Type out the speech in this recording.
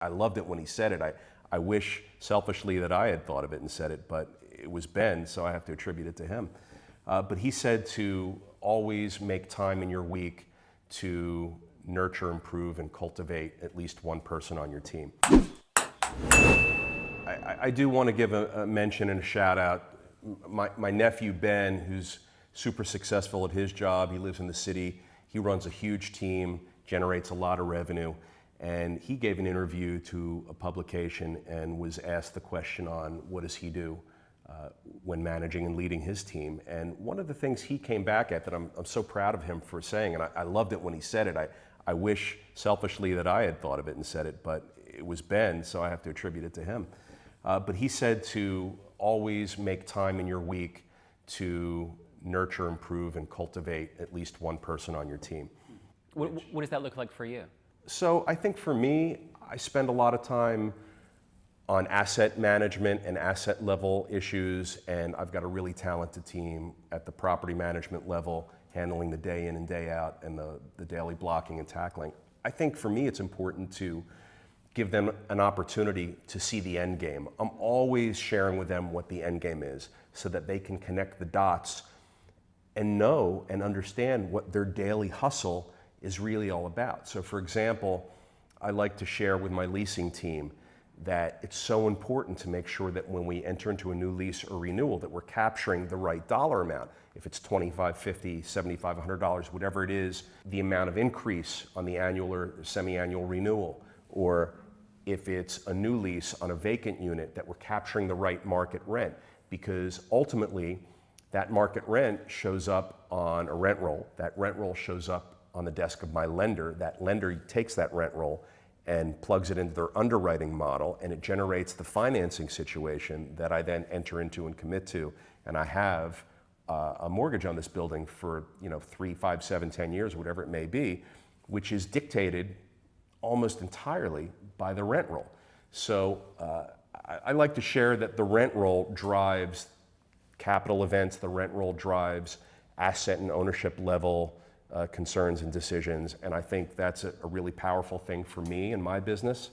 I loved it when he said it. I wish selfishly that I had thought of it and said it, but it was Ben, so I have to attribute it to him. But he said to always make time in your week to nurture, improve, and cultivate at least one person on your team. I do want to give a mention and a shout out. My nephew Ben, who's super successful at his job, he lives in the city, he runs a huge team, generates a lot of revenue, and he gave an interview to a publication and was asked the question on what does he do when managing and leading his team. And one of the things he came back at that I'm so proud of him for saying, and I loved it when he said it. I wish selfishly that I had thought of it and said it, but it was Ben, so I have to attribute it to him. But he said to always make time in your week to nurture, improve, and cultivate at least one person on your team. What does that look like for you? So I think for me, I spend a lot of time on asset management and asset level issues, and I've got a really talented team at the property management level handling the day in and day out and the daily blocking and tackling. I think for me it's important to give them an opportunity to see the end game. I'm always sharing with them what the end game is so that they can connect the dots and know and understand what their daily hustle is really all about. So for example, I like to share with my leasing team that it's so important to make sure that when we enter into a new lease or renewal that we're capturing the right dollar amount. If it's $25, $50, $75, $100, whatever it is, the amount of increase on the annual or semi-annual renewal, or if it's a new lease on a vacant unit, that we're capturing the right market rent, because ultimately that market rent shows up on a rent roll. That rent roll shows up on the desk of my lender. That lender takes that rent roll and plugs it into their underwriting model, and it generates the financing situation that I then enter into and commit to. And I have a mortgage on this building for 3, 5, 7, 10 years, whatever it may be, which is dictated almost entirely by the rent roll. So I like to share that the rent roll drives capital events, the rent roll drives asset and ownership level concerns and decisions, and I think that's a really powerful thing for me and my business.